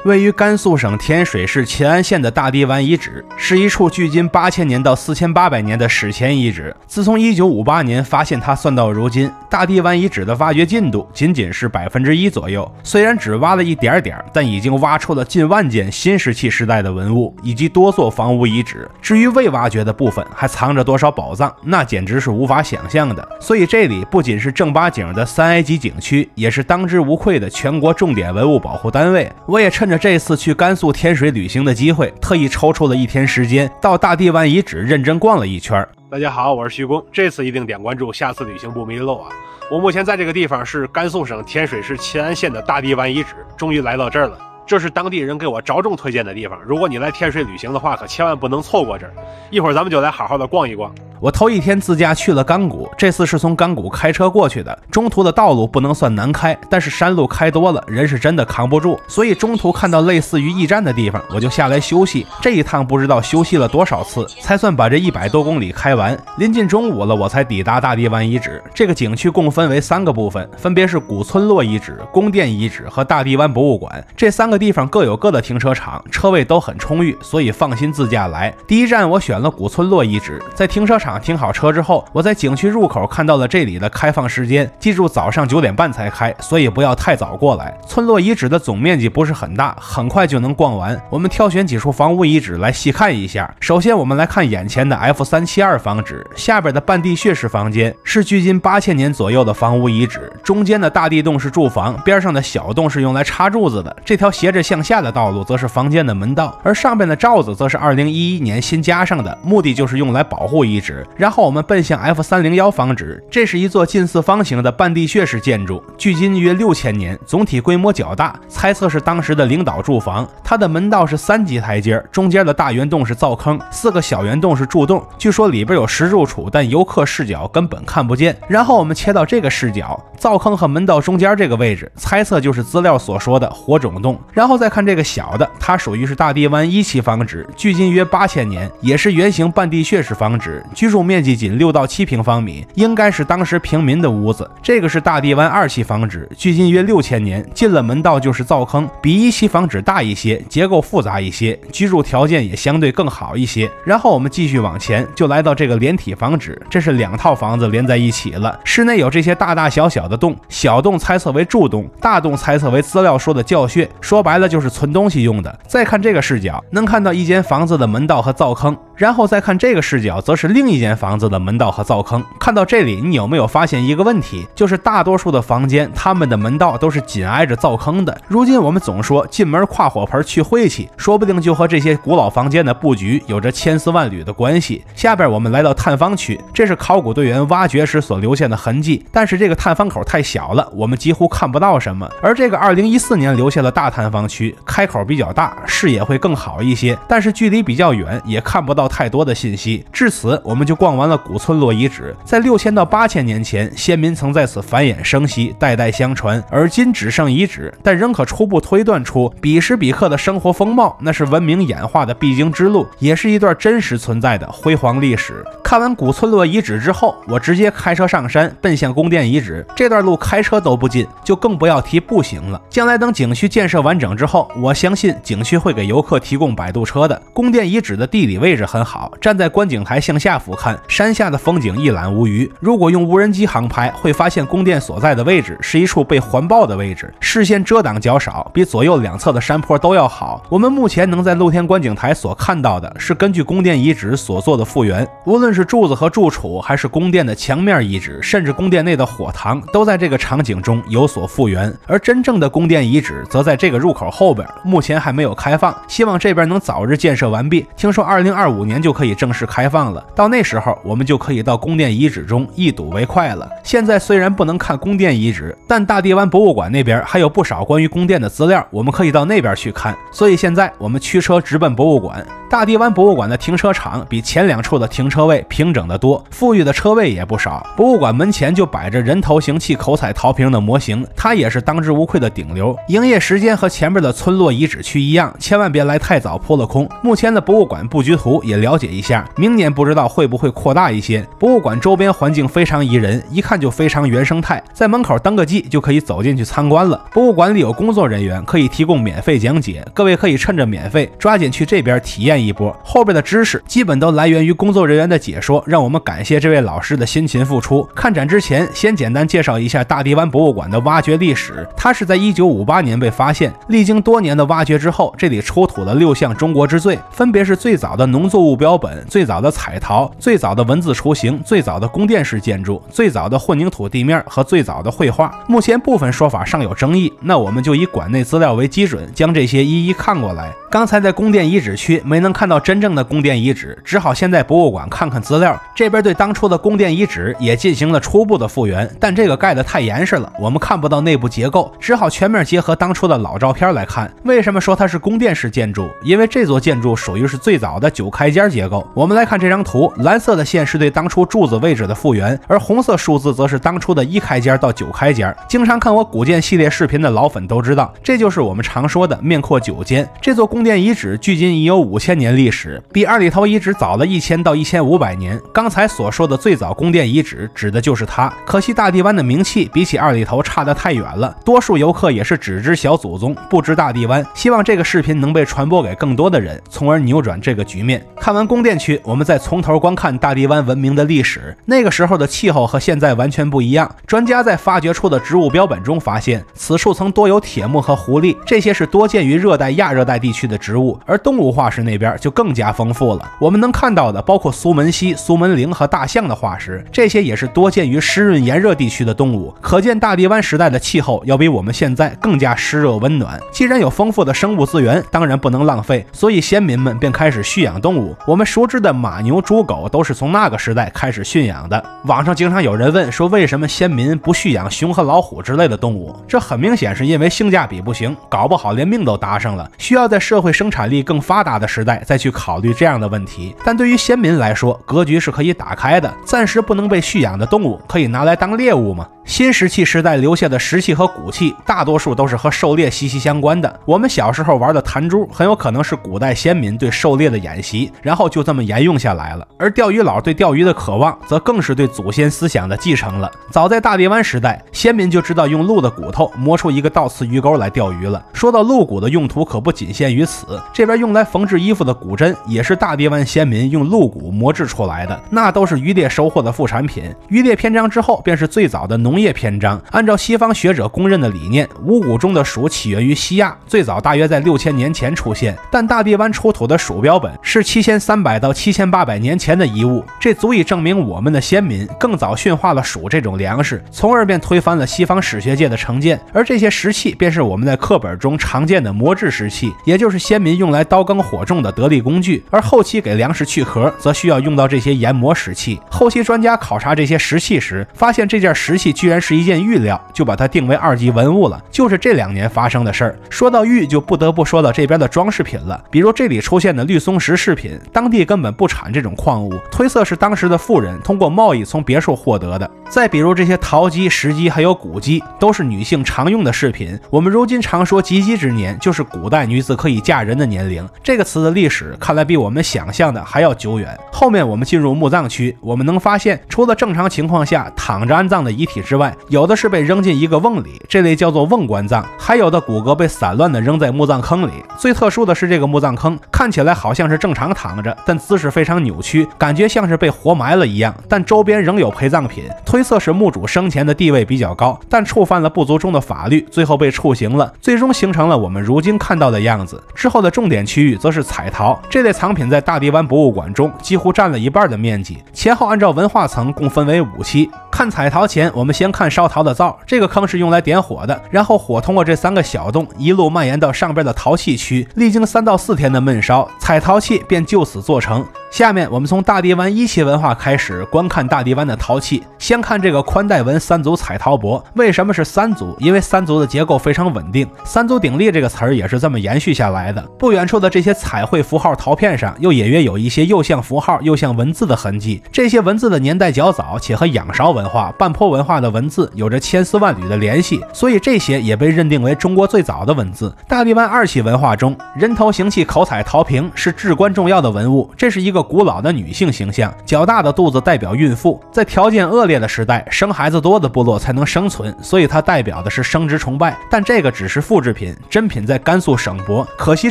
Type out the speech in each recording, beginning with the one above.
位于甘肃省天水市秦安县的大地湾遗址，是一处距今8000年到4800年的史前遗址。自从1958年发现它算到如今，大地湾遗址的挖掘进度仅仅是1%左右。虽然只挖了一点点，但已经挖出了近万件新石器时代的文物，以及多座房屋遗址。至于未挖掘的部分还藏着多少宝藏，那简直是无法想象的。所以这里不仅是正八经的3A级景区，也是当之无愧的全国重点文物保护单位。我也趁着这次去甘肃天水旅行的机会，特意抽出了1天时间，到大地湾遗址认真逛了一圈。大家好，我是徐工，这次一定点关注，下次旅行不迷路啊！我目前在这个地方是甘肃省天水市秦安县的大地湾遗址，终于来到这儿了。这是当地人给我着重推荐的地方，如果你来天水旅行的话，可千万不能错过这儿。一会儿咱们就来好好的逛一逛。我头一天自驾去了钢谷，这次是从钢谷开车过去的。中途的道路不能算难开，但是山路开多了，人是真的扛不住，所以中途看到类似于驿站的地方，我就下来休息。这一趟不知道休息了多少次，才算把这100多公里开完。临近中午了，我才抵达大地湾遗址。这个景区共分为3个部分，分别是古村落遗址、宫殿遗址和大地湾博物馆。这3个地方各有各的停车场，车位都很充裕，所以放心自驾来。第一站我选了古村落遗址，在停车场停好车之后，我在景区入口看到了这里的开放时间，记住早上9点半才开，所以不要太早过来。村落遗址的总面积不是很大，很快就能逛完。我们挑选几处房屋遗址来细看一下。首先我们来看眼前的 F372 房址，下边的半地穴式房间是距今8000年左右的房屋遗址，中间的大地洞是住房，边上的小洞是用来插柱子的，这条斜着向下的道路则是房间的门道，而上边的罩子则是2011年新加上的，目的就是用来保护遗址。然后我们奔向 F301 房址，这是一座近似方形的半地穴式建筑，距今约6000年，总体规模较大，猜测是当时的领导住房。它的门道是3级台阶，中间的大圆洞是灶坑，4个小圆洞是柱洞，据说里边有石柱处，但游客视角根本看不见。然后我们切到这个视角，灶坑和门道中间这个位置，猜测就是资料所说的火种洞。然后再看这个小的，它属于是大地湾1期房址，距今约8000年，也是圆形半地穴式房址，居住面积仅6到7平方米，应该是当时平民的屋子。这个是大地湾2期房址，距今约6000年，进了门道就是灶坑，比1期房址大一些，结构复杂一些，居住条件也相对更好一些。然后我们继续往前，就来到这个连体房址，这是2套房子连在一起了，室内有这些大大小小的洞，小洞猜测为柱洞，大洞猜测为资料说的窖穴，说白了就是存东西用的。再看这个视角，能看到一间房子的门道和灶坑，然后再看这个视角，则是另一间房子的门道和灶坑。看到这里，你有没有发现一个问题，就是大多数的房间，他们的门道都是紧挨着灶坑的。如今我们总说进门跨火盆去晦气，说不定就和这些古老房间的布局有着千丝万缕的关系。下边我们来到探方区，这是考古队员挖掘时所留下的痕迹，但是这个探方口太小了，我们几乎看不到什么。而这个2014年留下的大探方区，开口比较大，视野会更好一些，但是距离比较远，也看不到太多的信息。至此我们就逛完了古村落遗址。在6000到8000年前，先民曾在此繁衍生息，代代相传，而今只剩遗址，但仍可初步推断出彼时彼刻的生活风貌，那是文明演化的必经之路，也是一段真实存在的辉煌历史。看完古村落遗址之后，我直接开车上山奔向宫殿遗址，这段路开车都不近，就更不要提步行了。将来等景区建设完整之后，我相信景区会给游客提供摆渡车的。宫殿遗址的地理位置很好，站在观景台向下俯瞰，山下的风景一览无余。如果用无人机航拍，会发现宫殿所在的位置是一处被环抱的位置，视线遮挡较少，比左右两侧的山坡都要好。我们目前能在露天观景台所看到的是根据宫殿遗址所做的复原，无论是柱子和柱础，还是宫殿的墙面遗址，甚至宫殿内的火塘，都在这个场景中有所复原。而真正的宫殿遗址则在这个入口后边，目前还没有开放，希望这边能早日建设完毕。听说2025年就可以正式开放了，到那时候我们就可以到宫殿遗址中一睹为快了。现在虽然不能看宫殿遗址，但大地湾博物馆那边还有不少关于宫殿的资料，我们可以到那边去看。所以现在我们驱车直奔博物馆。大地湾博物馆的停车场比前2处的停车位平整得多，富裕的车位也不少。博物馆门前就摆着人头形器口彩陶瓶的模型，它也是当之无愧的顶流。营业时间和前面的村落遗址区一样，千万别来太早扑了空。目前的博物馆布局图也了解一下，明年不知道会不会扩大一些。博物馆周边环境非常宜人，一看就非常原生态，在门口登个记就可以走进去参观了。博物馆里有工作人员可以提供免费讲解，各位可以趁着免费抓紧去这边体验一波。后边的知识基本都来源于工作人员的解说，让我们感谢这位老师的辛勤付出。看展之前，先简单介绍一下大地湾博物馆的挖掘历史。它是在1958年被发现，历经多年的挖掘之后，这里出土了6项中国之最，分别是最早的农作物标本、最早的彩陶、最早的文字雏形、最早的宫殿式建筑、最早的混凝土地面和最早的绘画。目前部分说法尚有争议，那我们就以馆内资料为基准，将这些一一看过来。刚才在宫殿遗址区没能看到真正的宫殿遗址，只好先在博物馆看看资料。这边对当初的宫殿遗址也进行了初步的复原，但这个盖得太严实了，我们看不到内部结构，只好全面结合当初的老照片来看。为什么说它是宫殿式建筑？因为这座建筑属于是最早的9开间结构。我们来看这张图，蓝色的线是对当初柱子位置的复原，而红色数字则是当初的1开间到9开间。经常看我古建系列视频的老粉都知道，这就是我们常说的面阔9间。这座宫殿遗址距今已有5000年历史，比二里头遗址早了1000到1500年。刚才所说的最早宫殿遗址指的就是它。可惜大地湾的名气比起二里头差得太远了，多数游客也是只知小祖宗，不知大地湾。希望这个视频能被传播给更多的人，从而扭转这个局面。看完宫殿区，我们再从头观看大地湾文明的历史。那个时候的气候和现在完全不一样。专家在发掘出的植物标本中发现，此处曾多有铁木和狐狸，这些是多见于热带、亚热带地区的植物。而动物化石那边就更加丰富了，我们能看到的包括苏门溪、苏门羚和大象的化石，这些也是多见于湿润炎热地区的动物。可见大地湾时代的气候要比我们现在更加湿热温暖。既然有丰富的生物资源，当然不能浪费，所以先民们便开始蓄养动物。我们熟知的马、牛、猪、狗都是从那个时代开始驯养的。网上经常有人问说，为什么先民不蓄养熊和老虎之类的动物？这很明显是因为性价比不行，搞不好连命都搭上了，需要在社会生产力更发达的时代再去考虑这样的问题。但对于先民来说，格局是可以打开的，暂时不能被驯养的动物可以拿来当猎物吗？新石器时代留下的石器和骨器，大多数都是和狩猎息息相关的。我们小时候玩的弹珠，很有可能是古代先民对狩猎的演习，然后就这么沿用下来了。而钓鱼佬对钓鱼的渴望，则更是对祖先思想的继承了。早在大地湾时代，先民就知道用鹿的骨头磨出一个倒刺鱼钩来钓鱼了。说到鹿骨的用途，可不仅限于此，这边用来缝制衣服的骨针，也是大地湾先民用鹿骨磨制出来的，那都是渔猎收获的副产品。渔猎篇章之后，便是最早的农业篇章。按照西方学者公认的理念，五谷中的黍起源于西亚，最早大约在6000年前出现，但大地湾出土的黍标本是7300到7800年前的遗物，这足以证明我们的先民更早驯化了黍这种粮食，从而便推翻了西方史学界的成见。而这些石器便是我们在课本中常见的磨制石器，也就是先民用来刀耕火种的得力工具。而后期给粮食去壳，则需要用到这些研磨石器。后期专家考察这些石器时，发现这件石器居然是一件玉料，就把它定为2级文物了。就是这2年发生的事儿。说到玉，就不得不说到这边的装饰品了，比如这里出现的绿松石饰品，当地根本不产这种矿物，推测是当时的富人通过贸易从别处获得的。再比如这些陶鸡、石鸡还有骨鸡，都是女性常用的饰品。我们如今常说及笄之年，就是古代女子可以嫁人的年龄。这个词的历史看来比我们想象的还要久远。后面我们进入墓葬区，我们能发现，除了正常情况下躺着安葬的遗体之外，有的是被扔进一个瓮里，这类叫做瓮棺葬，还有的骨骼被散乱的扔在墓葬坑里。最特殊的是，这个墓葬坑看起来好像是正常躺着，但姿势非常扭曲，感觉像是被活埋了一样，但周边仍有陪葬品，推测是墓主生前的地位比较高，但触犯了部族中的法律，最后被处刑了，最终形成了我们如今看到的样子。之后的重点区域则是彩陶，这类藏品在大地湾博物馆中几乎占了1半的面积，前后按照文化层共分为5期。看彩陶前，我们先看烧陶的灶，这个坑是用来点火的，然后火通过这3个小洞一路蔓延到上边的陶器区，历经3到4天的焖烧，彩陶器便就此做成。下面我们从大地湾1期文化开始观看大地湾的陶器。先看这个宽带纹3足彩陶钵，为什么是3足？因为3足的结构非常稳定，三足鼎立这个词儿也是这么延续下来的。不远处的这些彩绘符号陶片上，又隐约有一些又像符号又像文字的痕迹，这些文字的年代较早，且和仰韶文化、半坡文化的文字有着千丝万缕的联系，所以这些也被认定为中国最早的文字。大地湾2期文化中，人头形器口彩陶瓶是至关重要的文物，这是一个个古老的女性形象，较大的肚子代表孕妇，在条件恶劣的时代，生孩子多的部落才能生存，所以它代表的是生殖崇拜。但这个只是复制品，真品在甘肃省博。可惜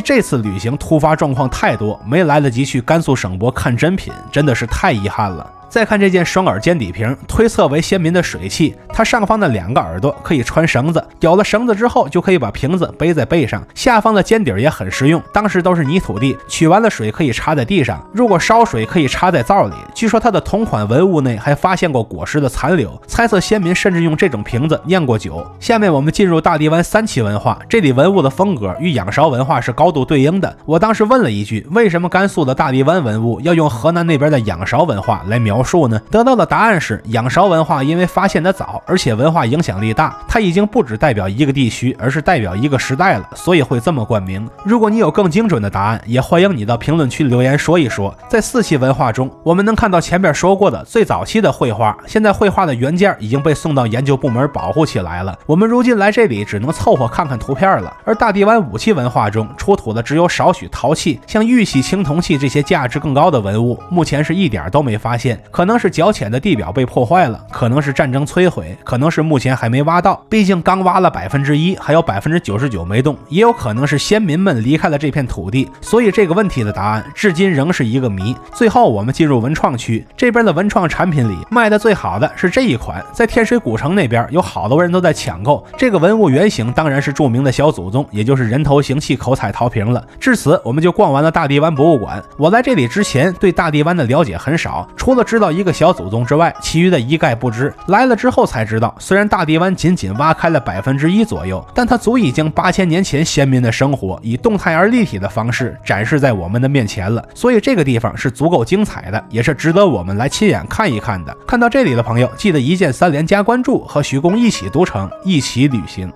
这次旅行突发状况太多，没来得及去甘肃省博看真品，真的是太遗憾了。再看这件双耳尖底瓶，推测为先民的水器，它上方的2个耳朵可以穿绳子，有了绳子之后就可以把瓶子背在背上，下方的尖底也很实用。当时都是泥土地，取完了水可以插在地上，如果烧水可以插在灶里。据说它的同款文物内还发现过果实的残留，猜测先民甚至用这种瓶子酿过酒。下面我们进入大地湾3期文化，这里文物的风格与仰韶文化是高度对应的。我当时问了一句，为什么甘肃的大地湾文物要用河南那边的仰韶文化来描述呢？得到的答案是，仰韶文化因为发现的早，而且文化影响力大，它已经不只代表一个地区，而是代表一个时代了，所以会这么冠名。如果你有更精准的答案，也欢迎你到评论区留言说一说。在4期文化中，我们能看到前面说过的最早期的绘画，现在绘画的原件已经被送到研究部门保护起来了，我们如今来这里只能凑合看看图片了。而大地湾5期文化中出土的只有少许陶器，像玉器、青铜器这些价值更高的文物，目前是一点都没发现，可能是较浅的地表被破坏了，可能是战争摧毁，可能是目前还没挖到，毕竟刚挖了1%，还有99%没动，也有可能是先民们离开了这片土地，所以这个问题的答案至今仍是一个谜。最后我们进入文创区，这边的文创产品里卖的最好的是这一款，在天水古城那边有好多人都在抢购。这个文物原型当然是著名的小祖宗，也就是人头形器口彩陶瓶了。至此我们就逛完了大地湾博物馆。我来这里之前对大地湾的了解很少，除了知道一个小祖宗之外，其余的一概不知。来了之后才知道，虽然大地湾仅仅挖开了1%左右，但它足以将8000年前先民的生活以动态而立体的方式展示在我们的面前了。所以这个地方是足够精彩的，也是值得我们来亲眼看一看的。看到这里的朋友，记得一键3连加关注，和徐工一起读成一起旅行。